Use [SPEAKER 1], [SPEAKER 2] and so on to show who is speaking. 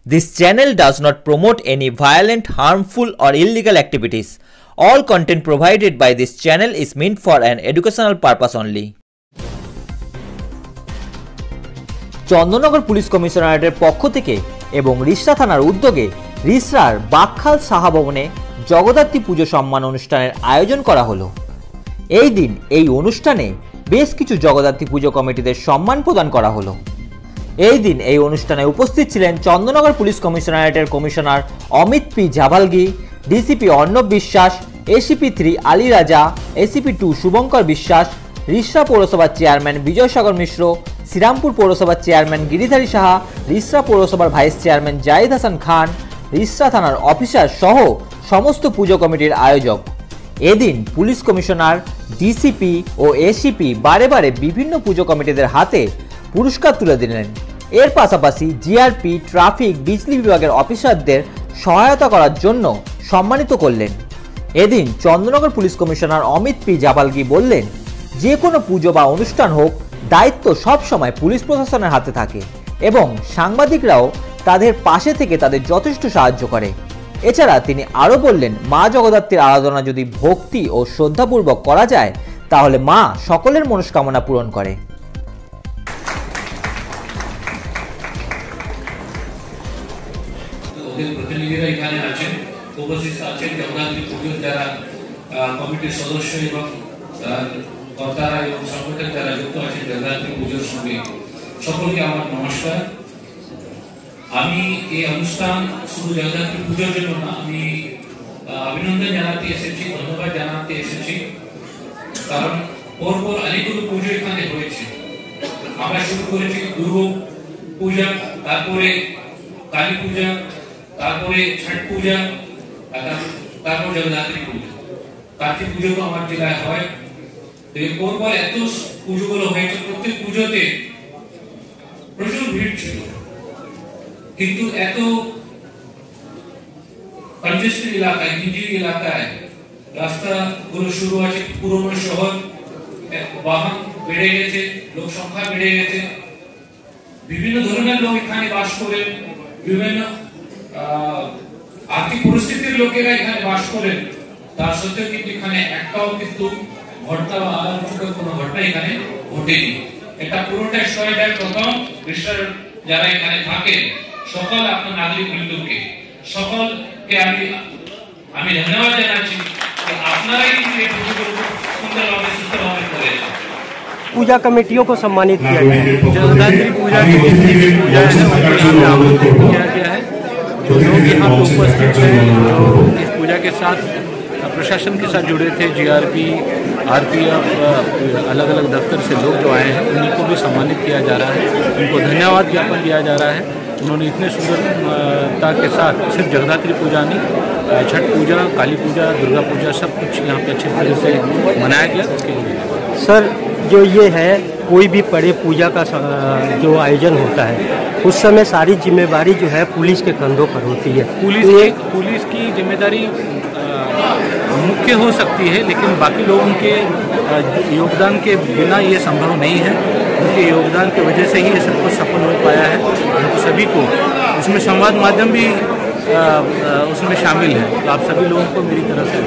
[SPEAKER 1] This channel does not promote any violent, harmful or illegal activities. All content provided by this channel is meant for an educational purpose only. Chandannagar police কমিশনারেটের পক্ষ থেকে এবং রিষড়া থানার উদ্যোগে রিষড়ার বাকখাল সাহা ভবনে জগদ্ধাত্রী পুজো সম্মান অনুষ্ঠানের আয়োজন করা হলো। এই দিন এই অনুষ্ঠানে বেশ কিছু জগদ্ধাত্রী পুজো কমিটিদের সম্মান প্রদান করা হলো। এই দিন এই অনুষ্ঠানে উপস্থিত ছিলেন চন্দননগর পুলিশ কমিশনারেটের commissioner Amit P Jhavalgi, DCP Arnab Biswas, ACP 3 Ali রাজা, এসিপি 2 শুভঙ্কর বিশ্বাস, রিষড়া পৌরসভার চেয়ারম্যান বিজয় সাগর মিশ্র, শ্রীরামপুর পৌরসভার চেয়ারম্যান গিরিধারী সাহা, রিষড়া পৌরসভার ভাইস চেয়ারম্যান জাহিদ হাসান খান, রিষড়া থানার অফিসার সহ সমস্ত পুজো কমিটির আয়োজক। এদিন পুলিশ কমিশনার, ডিসিপি ও এসিপি বারে বারে বিভিন্ন পুজো কমিটিদের হাতে পুরস্কার তুলে দিলেন। এর পাশাপাশি জিআরপি, ট্রাফিক, বিজলি বিভাগের অফিসারদের সহায়তা করার জন্য সম্মানিত করলেন। এদিন Chandannagar police commissioner Amit P Jhavalgi বললেন, যে কোনো পুজো বা অনুষ্ঠান হোক, দায়িত্ব সব সময় পুলিশ প্রশাসনের হাতে থাকে এবং সাংবাদিকরাও তাদের পাশে থেকে তাদের যথেষ্ট সাহায্য করে। এছাড়া তিনি আরও বললেন, মা জগদ্ধাত্রীর আরাধনা যদি ভক্তি ও শ্রদ্ধাপূর্বক করা যায় তাহলে মা সকলের মনস্কামনা পূরণ করে।
[SPEAKER 2] প্রতিনিধিরা এখানে আছেন, উপস্থিত আছেন জগদ্ধাত্রী পুজোর যারা কমিটির সদস্য এবং কর্তারা এবং সংগঠক যারা যুক্ত আছেন জগদ্ধাত্রী পুজোর সঙ্গে, সকলকে আমার নমস্কার। আমি এই অনুষ্ঠান শুধু জগদ্ধাত্রী পুজোর জন্য না, আমি অভিনন্দন জানাতে এসেছি, ধন্যবাদ জানাতে এসেছি, কারণ পরপর অনেকগুলো পুজো এখানে হয়েছে। আমরা শুরু করেছি দুর্গা পূজা, তারপরে কালী পূজা, তারপরে ছট পূজা, তারপর জগদ্ধাত্রী পূজা। কার্তিক পুজো তো আমার জেলায় হয়। পরপর এত পুজোগুলো হয়েছে, প্রত্যেক পুজোতে প্রচুর ভিড় ছিল, কিন্তু এত কনজেস্টেড এলাকায়, হিঞ্জির এলাকায় রাস্তাগুলো শুরু আছে, পুরনো শহর, বাহন বেড়ে গেছে, লোক সংখ্যা বেড়ে গেছে, বিভিন্ন ধরনের লোক এখানে বাস করেন, বিভিন্ন আর্থিক পরিস্থিতির লোকেরা এখানে বাস করেন, তার সত্ত্বেও কিন্তু এখানে একটাও কিন্তু ঘটনা বা আলোচিত কোনো ঘটনা এখানে ঘটেনি। এটা পুরোটাই সহায়তার প্রথম রিষড়ার যারা এখানে থাকেন সকল আপনার নাগরিক বৃন্দকে, সকলকে আমি ধন্যবাদ জানাচ্ছি যে আপনারাই কিন্তু এই পুজোগুলো সুন্দরভাবে সুস্থভাবে করেছেন।
[SPEAKER 3] पूजा कमेटियों को सम्मानित किया गया है। जगद्धात्री पूजा की जितनी भी पूजा है उसमें आमंत्रित किया गया है। जो लोग यहाँ पे उपस्थित हैं, इस पूजा के साथ प्रशासन के साथ जुड़े थे, जीआरपी, आरपीएफ, अलग अलग दफ्तर से लोग जो आए हैं उन्हीं को भी सम्मानित किया जा रहा है, उनको धन्यवाद ज्ञापन दिया जा रहा है। उन्होंने इतने सुंदरता के साथ सिर्फ जगद्धात्री पूजा नहीं, छठ पूजा, काली पूजा, दुर्गा पूजा सब कुछ यहाँ पे अच्छे तरह से मनाया गया। उसके लिए सर, जो ये है कोई भी बड़े पूजा का जो आयोजन होता है उस समय सारी जिम्मेदारी जो है पुलिस के कंधों पर होती है।
[SPEAKER 2] पुलिस की जिम्मेदारी मुख्य हो सकती है, लेकिन बाकी लोगों के योगदान के बिना ये संभव नहीं है। उनके योगदान की वजह से ही ये सब कुछ सफल हो पाया है। उनको सभी को उसमें संवाद माध्यम भी उसमें शामिल है, तो आप सभी लोगों को मेरी तरफ से